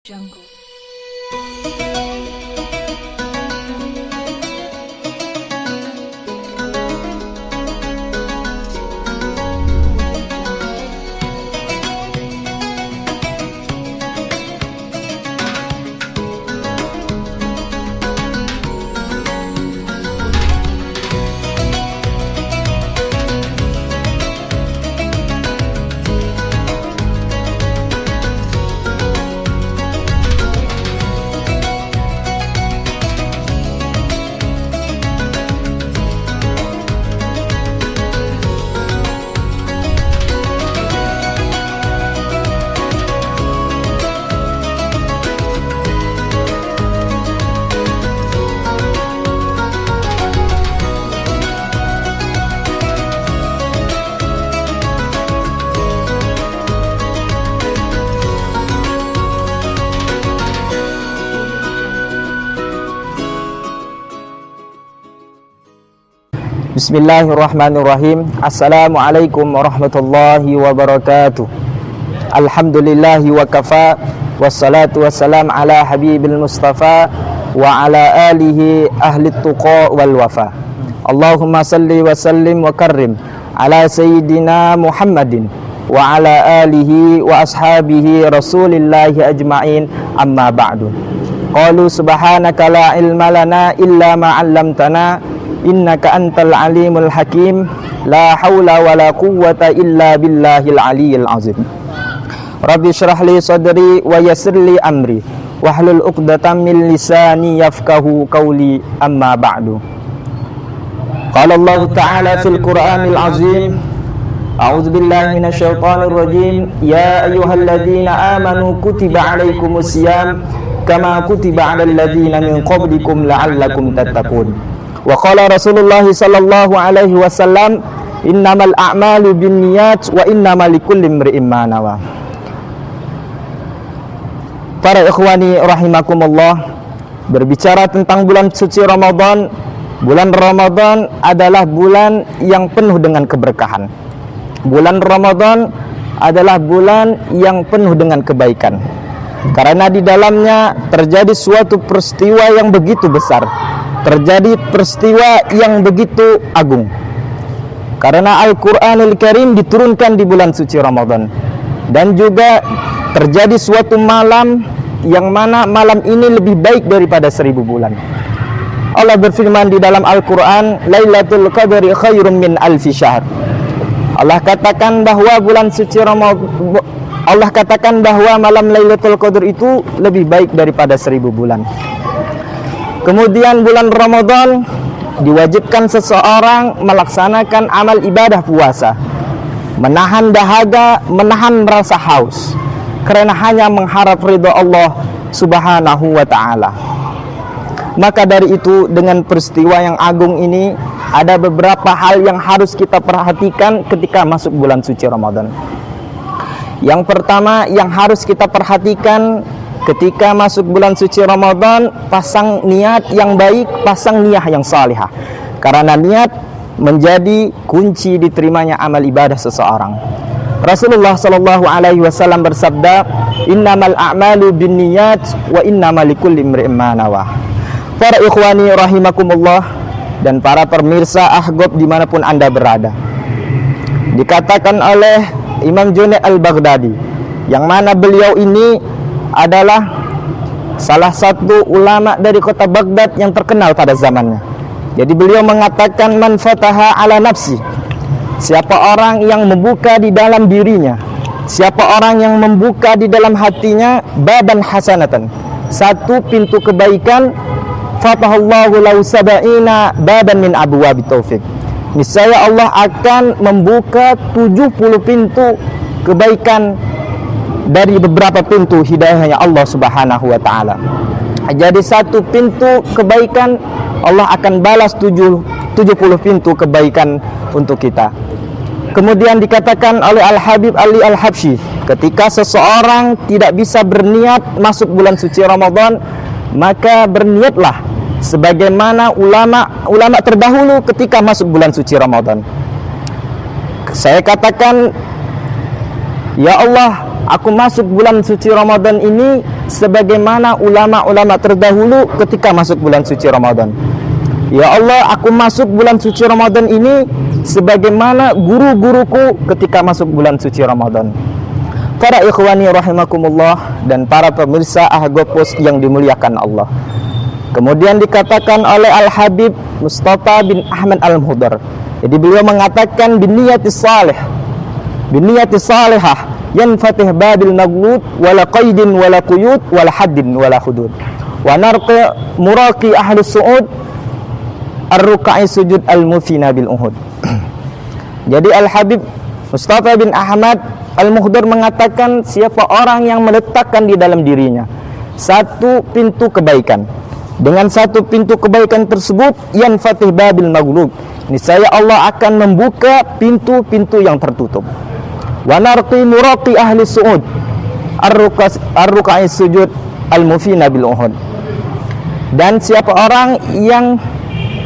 Jungle. Bismillahirrahmanirrahim. Assalamualaikum warahmatullahi wabarakatuh. Alhamdulillahi wa kafa, wassalatu wassalam ala habibil mustafa wa ala alihi ahli tuqa wal wafa. Allahumma salli wa sallim wa karrim ala sayyidina Muhammadin wa ala alihi wa ashabihi rasulillahi ajma'in, amma ba'du. Qalu subhanaka la ilma lana illa ma 'allamtana innaka antal alimul hakim, la haula wala quwwata illa billahil aliyyil azim. Rabbi shrah li sadri wa yassir li amri wahlul 'uqdatam min lisani yafqahu qawli, amma ba'du. Qala Allah ta'ala fil Qur'anil azim, a'udzu billahi minasy syaithanir rajim, ya ayyuhalladzina amanu kutiba 'alaikumus syiyam kama kutiba 'alal ladzina min qablikum la'allakum tattaqun. Wa qala Rasulullah sallallahu alaihi wasallam, innamal a'malu binniyat wa innamal likulli imri'in ma nawa. Para ikhwani rahimakumullah, berbicara tentang bulan suci Ramadan, bulan Ramadan adalah bulan yang penuh dengan keberkahan. Bulan Ramadan adalah bulan yang penuh dengan kebaikan, karena di dalamnya terjadi suatu peristiwa yang begitu besar, terjadi peristiwa yang begitu agung. Karena Al-Quranul Karim diturunkan di bulan suci Ramadan, dan juga terjadi suatu malam yang mana malam ini lebih baik daripada 1000 bulan. Allah berfirman di dalam Al-Quran, Lailatul Qadri khairum min alfi syahr. Allah katakan bahwa bulan suci Ramadan, Allah katakan bahwa malam Lailatul Qadar itu lebih baik daripada 1000 bulan. Kemudian bulan Ramadan diwajibkan seseorang melaksanakan amal ibadah puasa, menahan dahaga, menahan rasa haus, karena hanya mengharap ridha Allah subhanahu wa ta'ala. Maka dari itu, dengan peristiwa yang agung ini, ada beberapa hal yang harus kita perhatikan ketika masuk bulan suci Ramadan. Yang pertama yang harus kita perhatikan ketika masuk bulan suci Ramadan, pasang niat yang baik, pasang niat yang salihah. Karena niat menjadi kunci diterimanya amal ibadah seseorang. Rasulullah sallallahu alaihi wasallam bersabda, innamal a'malu binniyat wa innamal likulli imri'in ma nawa. Para ikhwani rahimakumullah dan para pemirsa Ahgob dimanapun Anda berada, dikatakan oleh Imam Junaid al-Baghdadi, yang mana beliau ini adalah salah satu ulama dari kota Baghdad yang terkenal pada zamannya. Jadi beliau mengatakan, man fataha ala nafsi, siapa orang yang membuka di dalam dirinya, siapa orang yang membuka di dalam hatinya baban hasanatan, satu pintu kebaikan, fatahallahu lahu sab'ina baban min abwabit taufik, niscaya Allah akan membuka 70 pintu kebaikan dari beberapa pintu hidayahnya Allah subhanahu wa ta'ala. Jadi satu pintu kebaikan, Allah akan balas 70 pintu kebaikan untuk kita. Kemudian dikatakan oleh Al-Habib Ali Al-Habsyi, ketika seseorang tidak bisa berniat masuk bulan suci Ramadan, maka berniatlah sebagaimana ulama terdahulu ketika masuk bulan suci Ramadan. Saya katakan, ya Allah, aku masuk bulan suci Ramadan ini sebagaimana ulama-ulama terdahulu ketika masuk bulan suci Ramadan. Ya Allah, aku masuk bulan suci Ramadan ini sebagaimana guru-guruku ketika masuk bulan suci Ramadan. Para ikhwani rahimakumullah dan para pemirsa Ahgopos yang dimuliakan Allah. Kemudian dikatakan oleh Al-Habib Mustafa bin Ahmad Al-Muhdar. Jadi beliau mengatakan biniyati salihah yanfatih babil maglud wala qaidin wala quyud wala haddin wala hudud wa narqi muraqi ahli su'ud ar-ruka'i sujud al-mufina bil uhud. Jadi Al-Habib Mustafa bin Ahmad Al-Muhdar mengatakan siapa orang yang meletakkan di dalam dirinya satu pintu kebaikan, dengan satu pintu kebaikan tersebut yanfatih babil maghlub, niscaya Allah akan membuka pintu-pintu yang tertutup. Wa narqi muraqi ahli su'ud ar-ruka'i sujud al-mufina bil uhud. Dan siapa orang yang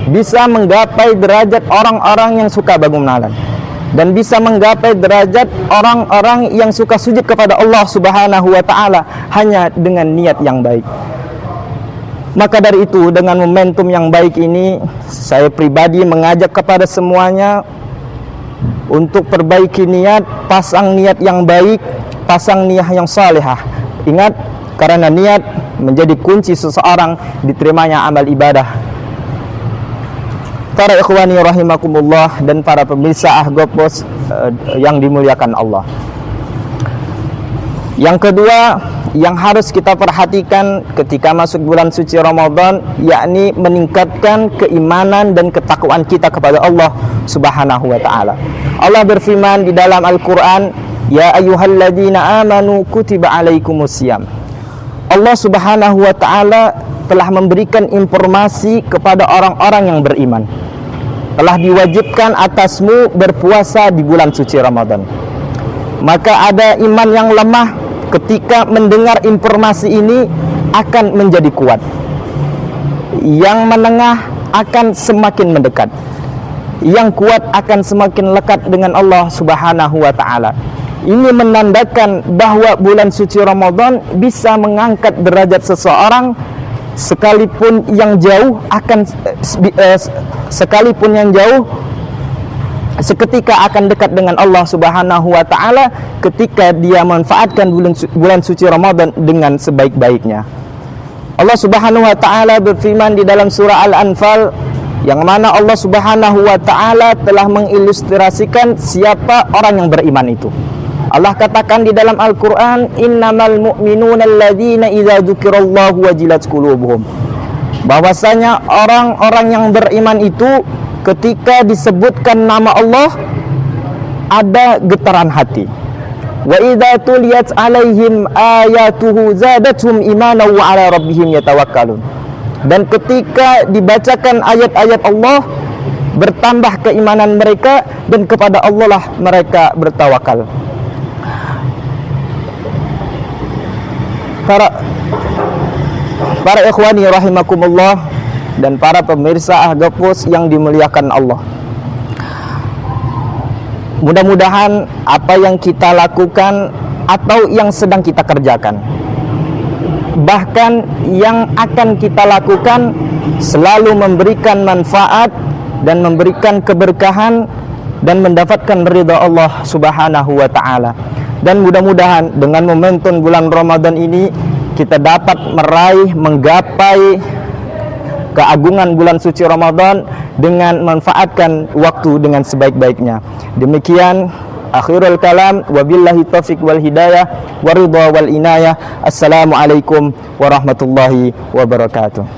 bisa menggapai derajat orang-orang yang suka bangunan dan bisa menggapai derajat orang-orang yang suka sujud kepada Allah Subhanahu wa taala hanya dengan niat yang baik. Maka dari itu, dengan momentum yang baik ini, saya pribadi mengajak kepada semuanya untuk perbaiki niat, pasang niat yang baik, pasang niat yang salihah. Ingat, karena niat menjadi kunci seseorang diterimanya amal ibadah. Para ikhwani rahimakumullah dan para pemirsa Ahgopos yang dimuliakan Allah. Yang kedua yang harus kita perhatikan ketika masuk bulan suci Ramadan, yakni meningkatkan keimanan dan ketakwaan kita kepada Allah Subhanahu wa taala. Allah berfirman di dalam Al-Qur'an, "Ya ayyuhalladzina amanu kutiba alaikumusiyam." Allah Subhanahu wa taala telah memberikan informasi kepada orang-orang yang beriman. Telah diwajibkan atasmu berpuasa di bulan suci Ramadan. Maka ada iman yang lemah ketika mendengar informasi ini akan menjadi kuat. Yang menengah akan semakin mendekat. Yang kuat akan semakin lekat dengan Allah Subhanahu wa taala. Ini menandakan bahwa bulan suci Ramadan bisa mengangkat derajat seseorang, sekalipun yang jauh seketika akan dekat dengan Allah Subhanahu wa taala ketika dia manfaatkan bulan suci Ramadan dengan sebaik-baiknya. Allah Subhanahu wa taala berfirman di dalam surah Al-Anfal, yang mana Allah Subhanahu wa taala telah mengilustrasikan siapa orang yang beriman itu. Allah katakan di dalam Al-Qur'an, innamal mu'minuna alladzina idza dzukirallahu wajilat qulubuhum. Bahwasanya orang-orang yang beriman itu ketika disebutkan nama Allah ada getaran hati. Wa idza tuliyat alaihim ayatuhu zadatuhum imanan wa ala rabbihim yatawakkalun. Dan ketika dibacakan ayat-ayat Allah, bertambah keimanan mereka dan kepada Allah lah mereka bertawakal. Para ikhwani rahimakumullah dan para pemirsa Ahgopos yang dimuliakan Allah. Mudah-mudahan apa yang kita lakukan atau yang sedang kita kerjakan, bahkan yang akan kita lakukan, selalu memberikan manfaat dan memberikan keberkahan dan mendapatkan ridha Allah Subhanahu wa taala. Dan mudah-mudahan dengan momentum bulan Ramadan ini kita dapat menggapai keagungan bulan suci Ramadan dengan manfaatkan waktu dengan sebaik-baiknya. Demikian akhirul kalam, wabillahi taufiq wal hidayah wa ridha wal inayah. Assalamualaikum warahmatullahi wabarakatuh.